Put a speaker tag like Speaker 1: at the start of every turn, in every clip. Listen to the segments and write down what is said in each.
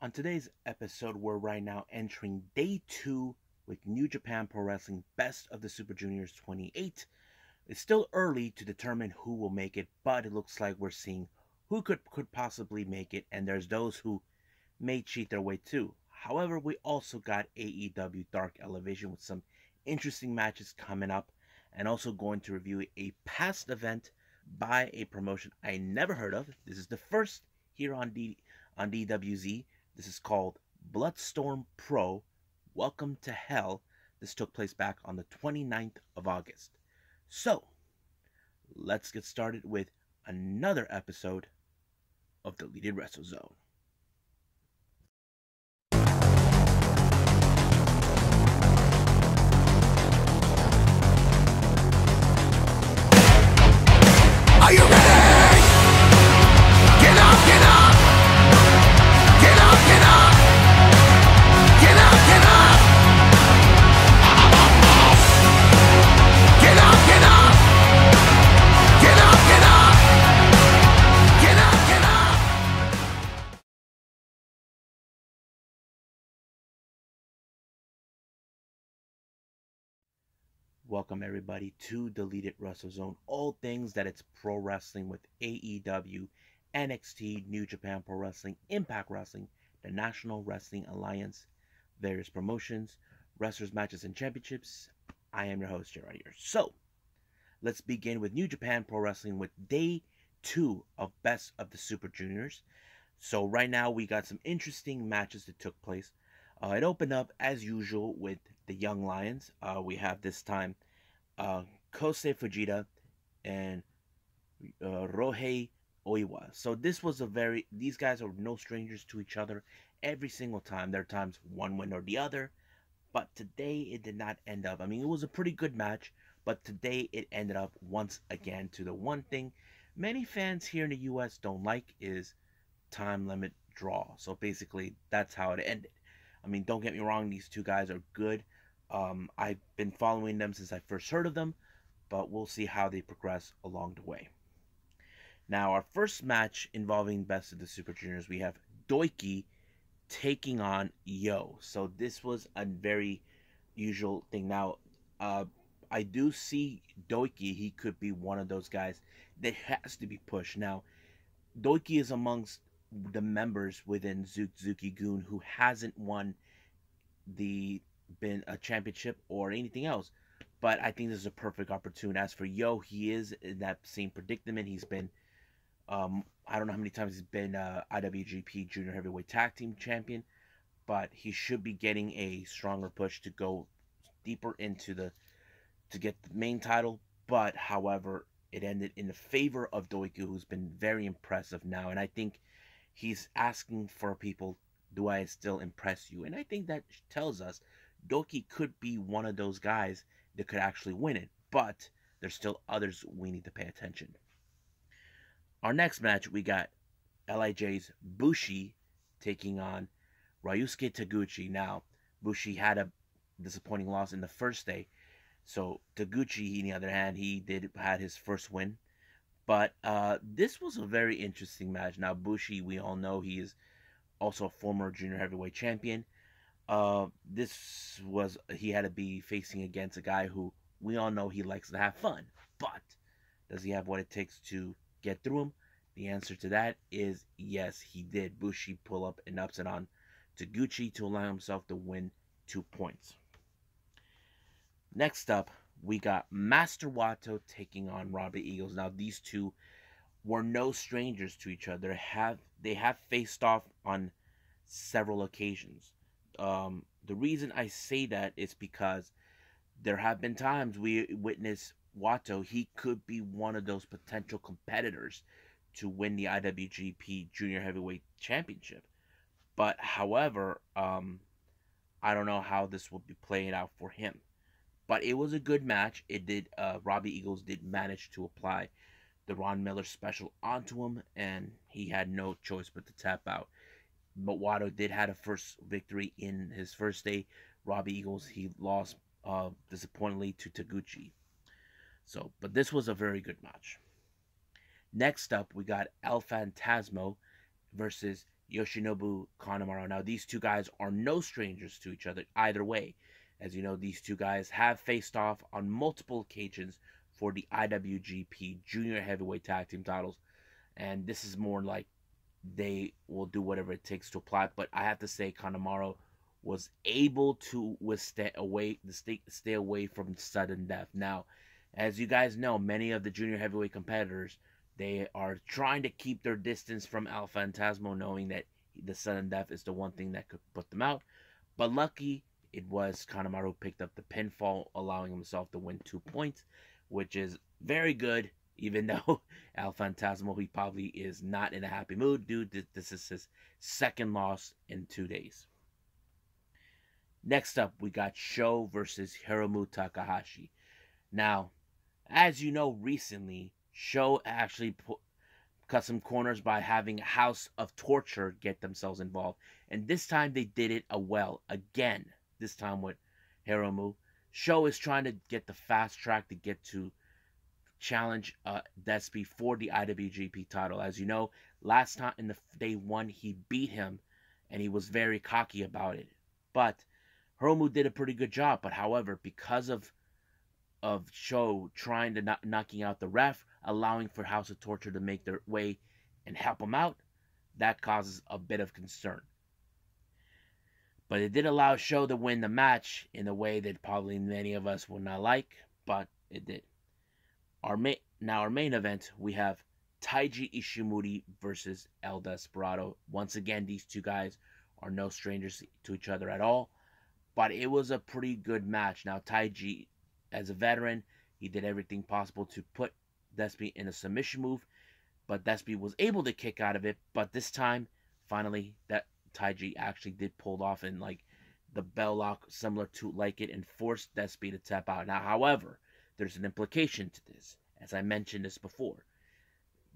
Speaker 1: On today's episode, we're right now entering day 2 with New Japan Pro Wrestling Best of the Super Juniors 28. It's still early to determine who will make it, but it looks like we're seeing who could possibly make it, and there's those who may cheat their way too. However, we also got AEW Dark Elevation with some interesting matches coming up, and also going to review a past event by a promotion I never heard of. This is the first here on DWZ. This is called BloodStorm Pro. Welcome to Hell. This took place back on the 29th of August. So, let's get started with another episode of Deleted Wrestle Zone.
Speaker 2: Are you ready? Get up, get up! Get up, get up! Get up, get up! Get up, get up! Get up, get up! Get up, get up!
Speaker 1: Welcome everybody to Deleted Wrestle Zone. All things that it's pro wrestling with AEW, NXT, New Japan Pro Wrestling, Impact Wrestling, the National Wrestling Alliance, various promotions, wrestlers, matches, and championships. I am your host, Jared here. So, let's begin with New Japan Pro Wrestling with day 2 of Best of the Super Juniors. So right now we got some interesting matches that took place. It opened up as usual with the Young Lions. We have this time Kosei Fujita and Rohei Oiwa. So this was these guys are no strangers to each other every single time. There are times one win or the other, but today it did not end up. I mean, it was a pretty good match, but today it ended up once again to the one thing many fans here in the US don't like is time limit draw. So basically that's how it ended. I mean, don't get me wrong, these two guys are good. I've been following them since I first heard of them, but we'll see how they progress along the way. Now, our first match involving Best of the Super Juniors, we have Doiki taking on Yo. So this was a very usual thing. Now, I do see Doiki. He could be one of those guys that has to be pushed. Now, Doiki is amongst the members within Zuki-gun who hasn't been a championship or anything else, but I think this is a perfect opportunity. As for Yo, he is in that same predicament. He's been I don't know how many times he's been IWGP Junior Heavyweight Tag Team Champion, but he should be getting a stronger push to go deeper to get the main title. But however, it ended in the favor of Doiki, who's been very impressive now, and I think he's asking for people, do I still impress you? And I think that tells us Doiki could be one of those guys that could actually win it, but there's still others we need to pay attention. Our next match, we got LIJ's Bushi taking on Ryusuke Taguchi. Now, Bushi had a disappointing loss in the first day, so Taguchi, on the other hand, he had his first win. But this was a very interesting match. Now, Bushi, we all know he is also a former junior heavyweight champion. He had to be facing against a guy who we all know he likes to have fun. But does he have what it takes to get through him? The answer to that is yes, he did. Bushi pull up an upset on Taguchi to allow himself to win 2 points. Next up, we got Master Wato taking on Robbie Eagles. Now, these two were no strangers to each other. They have faced off on several occasions. The reason I say that is because there have been times we witness Wato. He could be one of those potential competitors to win the IWGP Junior Heavyweight Championship. But however, I don't know how this will be playing out for him. But it was a good match. Robbie Eagles did manage to apply the Ron Miller special onto him, and he had no choice but to tap out. But Wato did have a first victory in his first day. Robbie Eagles, he lost disappointingly to Taguchi. But this was a very good match. Next up, we got El Fantasmo versus Yoshinobu Kanemaru. Now, these two guys are no strangers to each other either way. As you know, these two guys have faced off on multiple occasions for the IWGP Junior Heavyweight Tag Team titles. And this is more like they will do whatever it takes to apply. But I have to say, Kanemaru was able to stay away from sudden death. Now, as you guys know, many of the junior heavyweight competitors, they are trying to keep their distance from El Fantasmo, knowing that the sudden death is the one thing that could put them out. But lucky, it was Kanemaru who picked up the pinfall, allowing himself to win 2 points, which is very good, even though El Fantasmo, he probably is not in a happy mood. Dude, this is his second loss in 2 days. Next up, we got Sho versus Hiromu Takahashi. Now, as you know, recently, Sho actually cut some corners by having House of Torture get themselves involved. And this time they did it well. Again, this time with Hiromu. Sho is trying to get the fast track to get to challenge Despy for the IWGP title. As you know, last time in the day one, he beat him, and he was very cocky about it. But Hiromu did a pretty good job. But however, because of Sho trying to knocking out the ref, allowing for House of Torture to make their way and help him out, that causes a bit of concern. But it did allow Sho to win the match in a way that probably many of us would not like, but it did. Our main event, we have Taiji Ishimori versus El Desperado. Once again, these two guys are no strangers to each other at all, but it was a pretty good match. Now, Taiji, as a veteran, he did everything possible to put Despy in a submission move, but Despy was able to kick out of it. But this time, finally, that Taiji actually did pull off in like the bell lock, similar to like it, and forced Despy to tap out. Now, however, there's an implication to this. As I mentioned this before,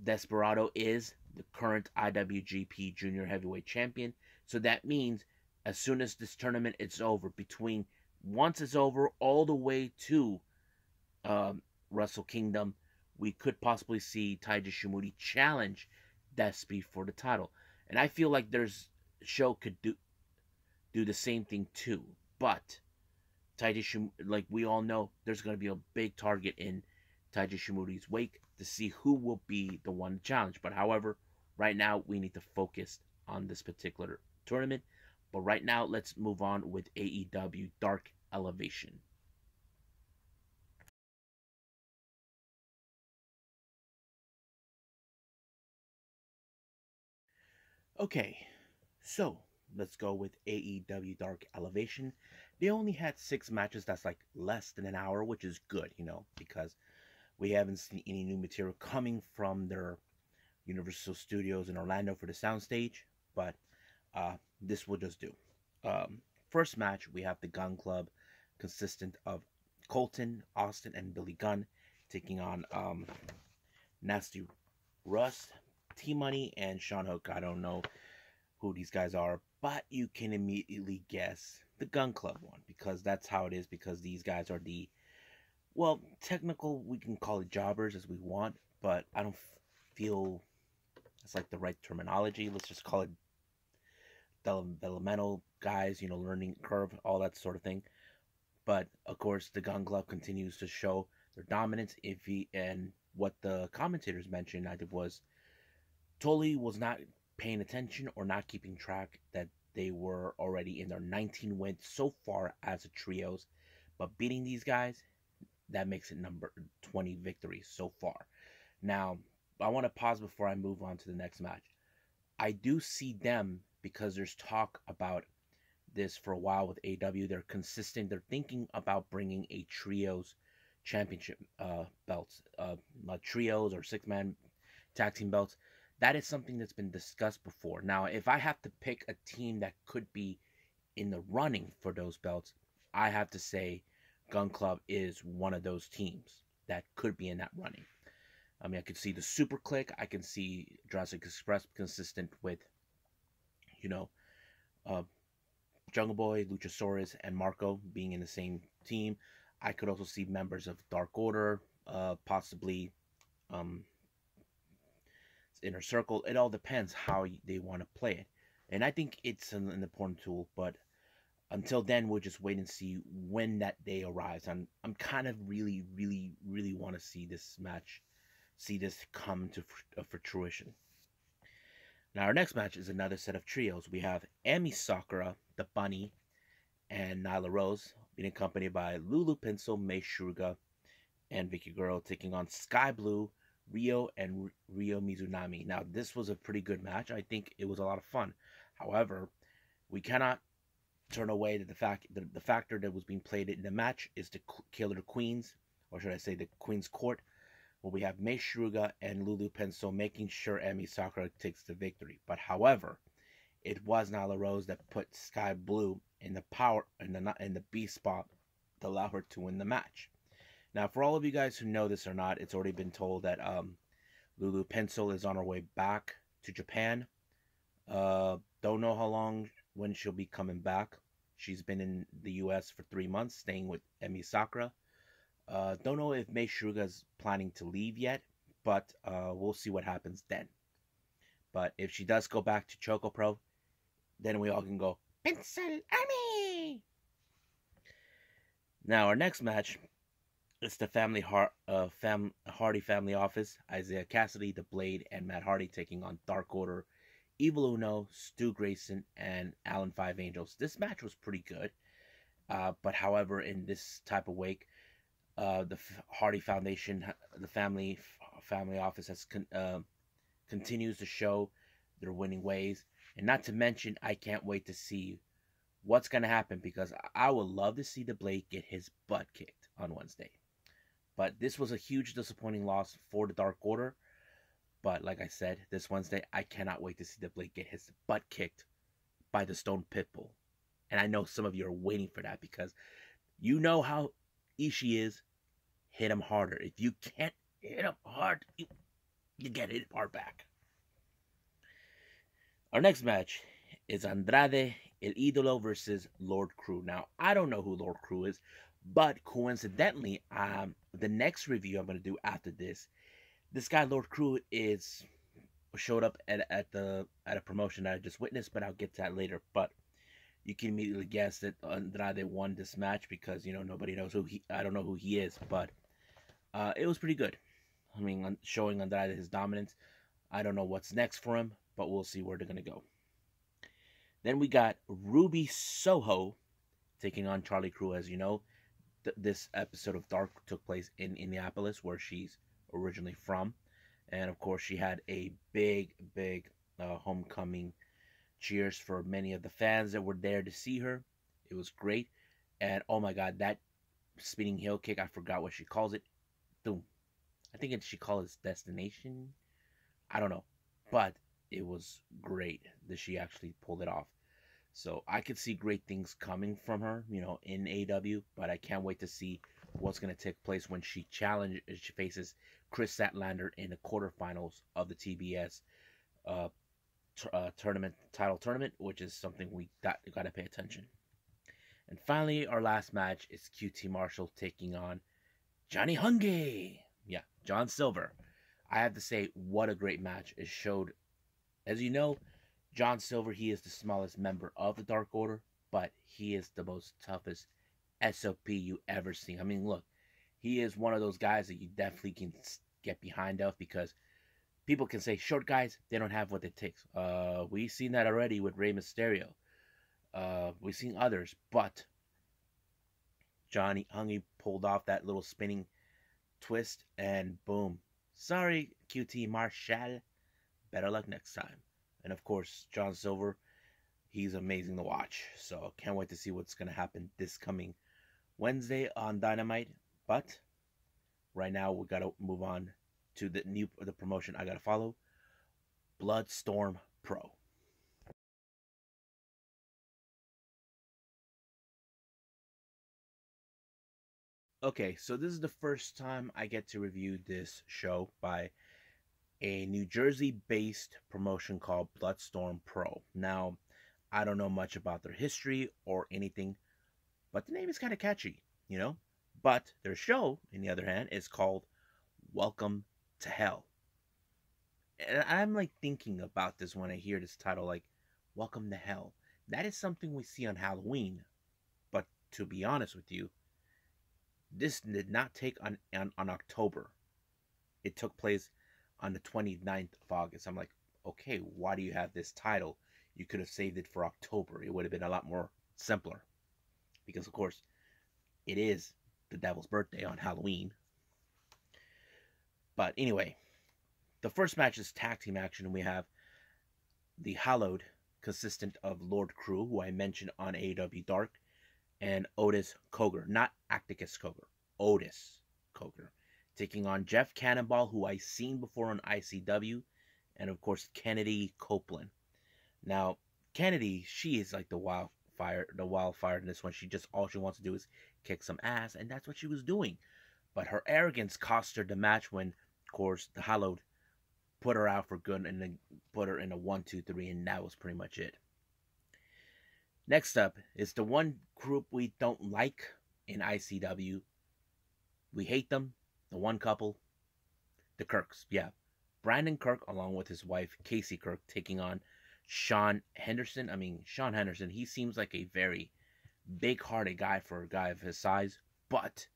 Speaker 1: Desperado is the current IWGP Junior Heavyweight Champion, so that means as soon as this tournament is over, once it's over all the way to Wrestle Kingdom, we could possibly see Taiji Ishimori challenge Despy for the title. And I feel like Sho could do the same thing too. But Taiji Ishimori, like we all know, there's going to be a big target in Taiji Ishimori's wake to see who will be the one to challenge. But however, right now we need to focus on this particular tournament. But right now, let's move on with AEW Dark Elevation. Okay, so let's go with AEW Dark Elevation. They only had 6 matches. That's like less than an hour, which is good, because we haven't seen any new material coming from their Universal Studios in Orlando for the soundstage. But this will just do. First match, we have the Gun Club, consistent of Colton, Austin, and Billy Gunn, taking on Nasty Russ, T-Money, and Sean Hook. I don't know who these guys are, but you can immediately guess the Gun Club one, because that's how it is, because these guys are technical, we can call it jobbers as we want, but I don't feel it's like the right terminology. Let's just call it developmental guys, learning curve, all that sort of thing. But of course, the Gun Club continues to show their dominance. And what the commentators mentioned, I think, was totally was not paying attention or not keeping track that they were already in their 19 wins so far as a trios. But beating these guys, that makes it number 20 victories so far. Now, I want to pause before I move on to the next match. I do see them, because there's talk about this for a while with AEW. They're consistent. They're thinking about bringing a trios championship belts, trios or 6-man tag team belts. That is something that's been discussed before. Now, if I have to pick a team that could be in the running for those belts, I have to say Gun Club is one of those teams that could be in that running. I mean, I could see the Super Click. I can see Jurassic Express consistent with, Jungle Boy, Luchasaurus, and Marco being in the same team. I could also see members of Dark Order, possibly Inner Circle. It all depends how they want to play it. And I think it's an important tool, but until then, we'll just wait and see when that day arrives. I'm kind of really want to see this match, see this come to for fruition. Now, our next match is another set of trios. We have Emi Sakura, the Bunny, and Nyla Rose, being accompanied by Lulu Pencil, Mei Suruga, and Vicky Guerrero, taking on Sky Blue, Rio, and Rio Mizunami. Now, this was a pretty good match. I think it was a lot of fun. However, we cannot turn away that the factor that was being played in the match is the Killer Queens, or should I say the Queen's Court, where we have Mei Suruga and Lulu Pencil making sure Emi Sakura takes the victory. But however, it was Nyla Rose that put Sky Blue in the power in the B spot to allow her to win the match. Now, for all of you guys who know this or not, it's already been told that Lulu Pencil is on her way back to Japan. Don't know how long when she'll be coming back. She's been in the U.S. for 3 months, staying with Emi Sakura. Don't know if Mei Suruga's planning to leave yet, but we'll see what happens then. But if she does go back to Choco Pro, then we all can go, Pencil Army! Now, our next match is the Hardy Family Office. Isaiah Cassidy, The Blade, and Matt Hardy taking on Dark Order, Evil Uno, Stu Grayson, and Allen Five Angels. This match was pretty good. But however, in this type of wake, the Hardy Foundation, the family office, continues to show their winning ways. And not to mention, I can't wait to see what's going to happen, because I would love to see the Blade get his butt kicked on Wednesday. But this was a huge disappointing loss for the Dark Order. But like I said, this Wednesday, I cannot wait to see the Blade get his butt kicked by the Stone Pitbull. And I know some of you are waiting for that, because you know how Ishii is. Hit him harder. If you can't hit him hard, you get hit hard back. Our next match is Andrade El Idolo versus Lord Crew. Now, I don't know who Lord Crew is, but coincidentally, the next review I'm going to do after this guy Lord Crew showed up at a promotion that I just witnessed, but I'll get to that later. But you can immediately guess that Andrade won this match, because nobody knows I don't know who he is, but it was pretty good. I mean, showing Andrade his dominance. I don't know what's next for him, but we'll see where they're gonna go. Then we got Ruby Soho taking on Charlie Crew. As you know, this episode of Dark took place in Indianapolis, where she's originally from, and of course she had a big homecoming cheers for many of the fans that were there to see her. It was great, and oh my god, that spinning heel kick, I forgot what she calls it. Boom. I think she calls it destination. I don't know, but it was great that she actually pulled it off. So I could see great things coming from her, in AEW, but I can't wait to see what's going to take place when she faces Chris Statlander in the quarterfinals of the TBS title tournament, which is something we got to pay attention. And finally, our last match is QT Marshall taking on Johnny Hungy. Yeah, John Silver. I have to say, what a great match. It showed, as you know, John Silver, he is the smallest member of the Dark Order, but he is the most toughest SOP you ever seen. I mean, look, he is one of those guys that you definitely can get behind of, because people can say short guys, they don't have what it takes. We've seen that already with Rey Mysterio. We've seen others, but Johnny Hungy pulled off that little spinning twist, and boom. Sorry, QT Marshall. Better luck next time. And of course, John Silver, he's amazing to watch. So can't wait to see what's going to happen this coming Wednesday on Dynamite. But right now, we got to move on to the promotion I got to follow, BloodStorm Pro. Okay, so this is the first time I get to review this show by a New Jersey-based promotion called BloodStorm Pro. Now, I don't know much about their history or anything, but the name is kind of catchy, But their show, on the other hand, is called Welcome to Hell. And I'm thinking about this when I hear this title, welcome to hell. That is something we see on Halloween. But to be honest with you, this did not take on October. It took place on the 29th of August. I'm like, okay, why do you have this title? You could have saved it for October. It would have been a lot more simpler. Because, of course, it is the devil's birthday on Halloween. But anyway, the first match is tag team action. We have the Hallowed, consistent of Lord Crew, who I mentioned on AEW Dark, and Otis Cogar. Not Acticus Cogar, Otis Cogar. Taking on Jeff Cannonball, who I seen before on ICW, and of course Kennedy Copeland. Now, Kennedy, she is like the wildfire in this one. All she wants to do is kick some ass, and that's what she was doing. But her arrogance cost her the match when, of course, the Hallowed put her out for good and then put her in a 1-2-3, and that was pretty much it. Next up is the one group we don't like in ICW. We hate them. The one couple, the Kirks. Yeah, Brandon Kirk along with his wife Casey Kirk taking on Sean Henderson. Sean Henderson, he seems like a very big-hearted guy for a guy of his size, but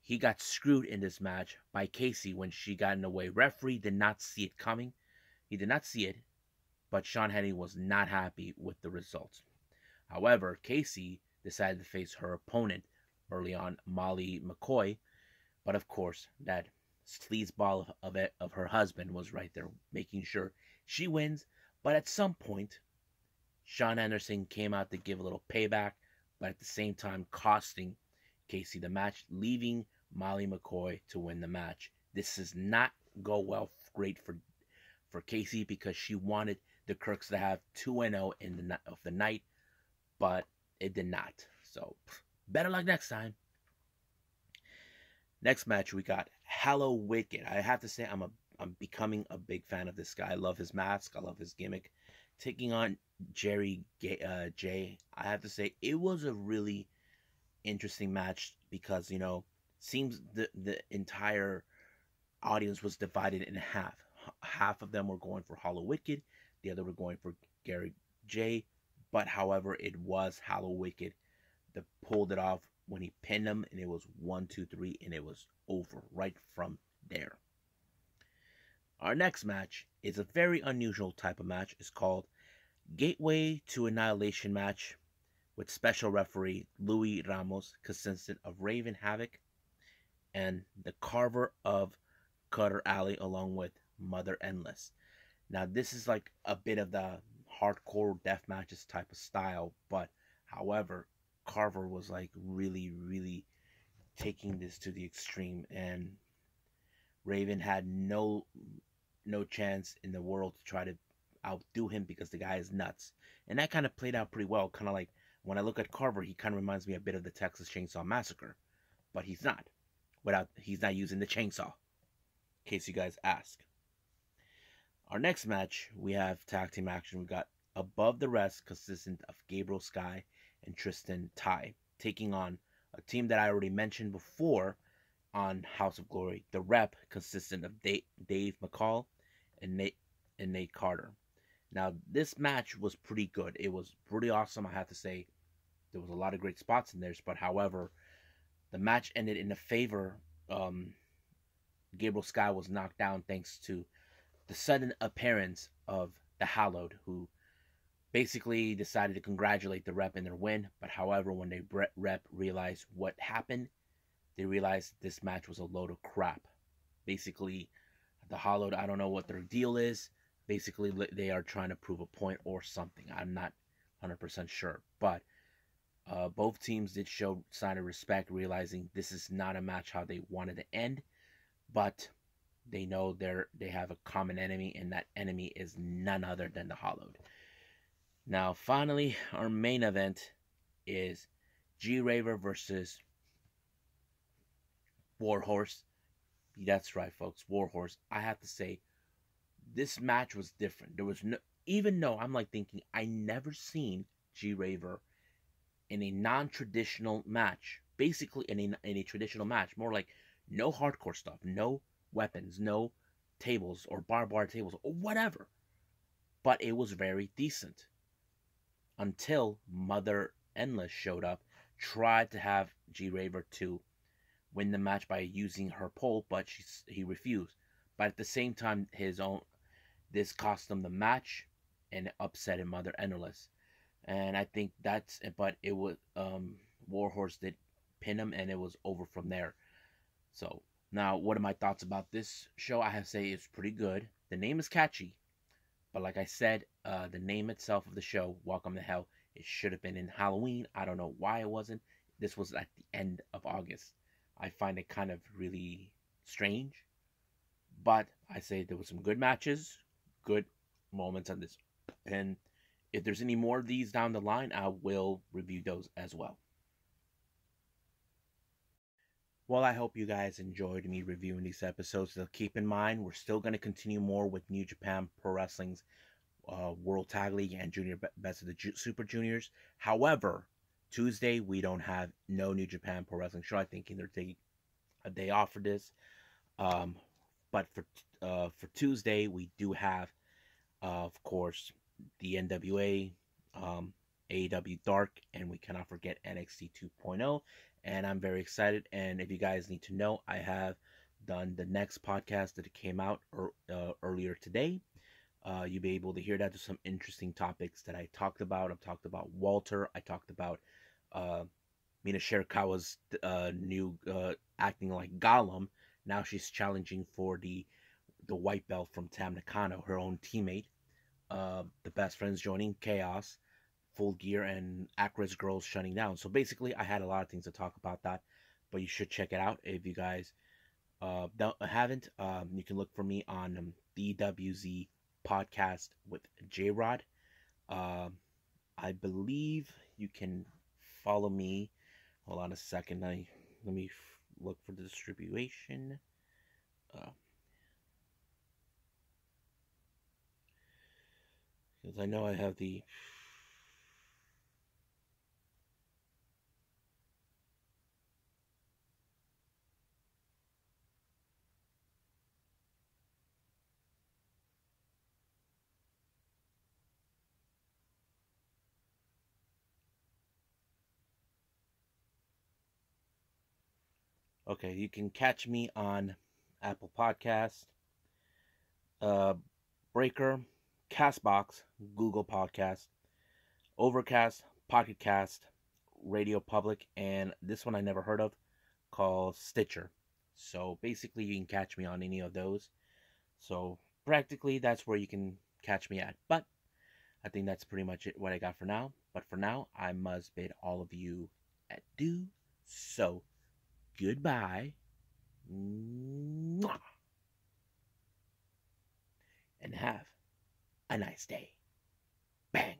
Speaker 1: he got screwed in this match by Casey when she got in the way. Referee did not see it coming. He did not see it, but Sean Henry was not happy with the results. However, Casey decided to face her opponent early on, Molly McCoy, but of course, that sleazeball of her husband was right there, making sure she wins. But at some point, Sean Anderson came out to give a little payback, but at the same time costing Casey the match, leaving Molly McCoy to win the match. This does not go well great for Casey because she wanted the Kirks to have 2-0 of the night, but it did not. So, better luck next time. Next match, we got Hallow Wicked. I have to say, I'm becoming a big fan of this guy. I love his mask. I love his gimmick. Taking on Jerry J. I have to say, it was a really interesting match because, seems the entire audience was divided in half. Half of them were going for Hallow Wicked. The other were going for Gary J. But, however, it was Hallow Wicked that pulled it off when he pinned him, and it was 1-2-3, and it was over right from there. Our next match is a very unusual type of match. It's called Gateway to Annihilation match with special referee Louis Ramos, consistent of Raven Havoc and the Carver of Cutter Alley, along with Mother Endless. Now, this is like a bit of the hardcore death matches type of style, but however, Carver was like really, really taking this to the extreme, and Raven had no chance in the world to try to outdo him because the guy is nuts. And that kind of played out pretty well. Kind of like when I look at Carver, he kind of reminds me a bit of the Texas Chainsaw Massacre, but he's not. He's not using the chainsaw, in case you guys ask. Our next match, we have tag team action. We got Above the Rest, consistent of Gabriel Sky and Tristan Ty, taking on a team that I already mentioned before on House of Glory, the Rep, consistent of Dave McCall and Nate Carter. Now, this match was pretty good. It was pretty awesome, I have to say. There was a lot of great spots in there, but however, the match ended in the favor. Gabriel Sky was knocked down thanks to the sudden appearance of the Hallowed, who basically decided to congratulate the Rep in their win. But however, when the Rep realized what happened, they realized this match was a load of crap. Basically, the Hallowed, I don't know what their deal is. Basically, they are trying to prove a point or something. I'm not 100% sure. But both teams did show sign of respect, realizing this is not a match how they wanted to end. But they know they have a common enemy, and that enemy is none other than the Hallowed. Now, finally, our main event is G-Raver versus Warhorse. That's right, folks, Warhorse. I have to say, this match was different. There was no, even though I'm like thinking, I never seen G-Raver in a non-traditional match. Basically, in a traditional match, more like no hardcore stuff, no weapons, no tables or barbed wire tables or whatever. but it was very decent until Mother Endless showed up, tried to have G Raver to win the match by using her pole, but he refused. But at the same time, this cost him the match and upset Mother Endless. And I think but it was Warhorse did pin him, and it was over from there. So now, what are my thoughts about this show? I have to say it's pretty good. The name is catchy, but like I said, the name itself of the show, Welcome to Hell, it should have been in Halloween. I don't know why it wasn't. This was at the end of August. I find it kind of really strange, but I say there was some good matches, good moments on this, and if there's any more of these down the line, I will review those as well. Well, I hope you guys enjoyed me reviewing these episodes. So keep in mind, we're still going to continue more with New Japan Pro Wrestling's World Tag League and Junior Best of the Super Juniors. However, Tuesday we don't have no New Japan Pro Wrestling show. I think they're taking a day off for this. But for Tuesday we do have, of course, the NWA, AEW Dark, and we cannot forget NXT 2.0. And I'm very excited. And if you guys need to know, I have done the next podcast that came out earlier today. You'll be able to hear that. There's some interesting topics that I talked about. I've talked about Walter. I talked about Mina Shirakawa's new acting like Gollum. Now she's challenging for the white belt from Tam Nakano, her own teammate. The Best Friends joining Chaos, Full Gear, and Acra's Girls shutting down. So basically, I had a lot of things to talk about that, but you should check it out if you guys haven't. You can look for me on the WZ podcast with J-Rod. I believe you can follow me. Hold on a second. Let me look for the distribution. Because I know I have the... Okay, you can catch me on Apple Podcast, Breaker, Castbox, Google Podcast, Overcast, Pocket Cast, Radio Public, and this one I never heard of, called Stitcher. So basically, you can catch me on any of those. So practically, that's where you can catch me at. But I think that's pretty much what I got for now. But for now, I must bid all of you adieu. So goodbye. Mwah. And have a nice day. Bang.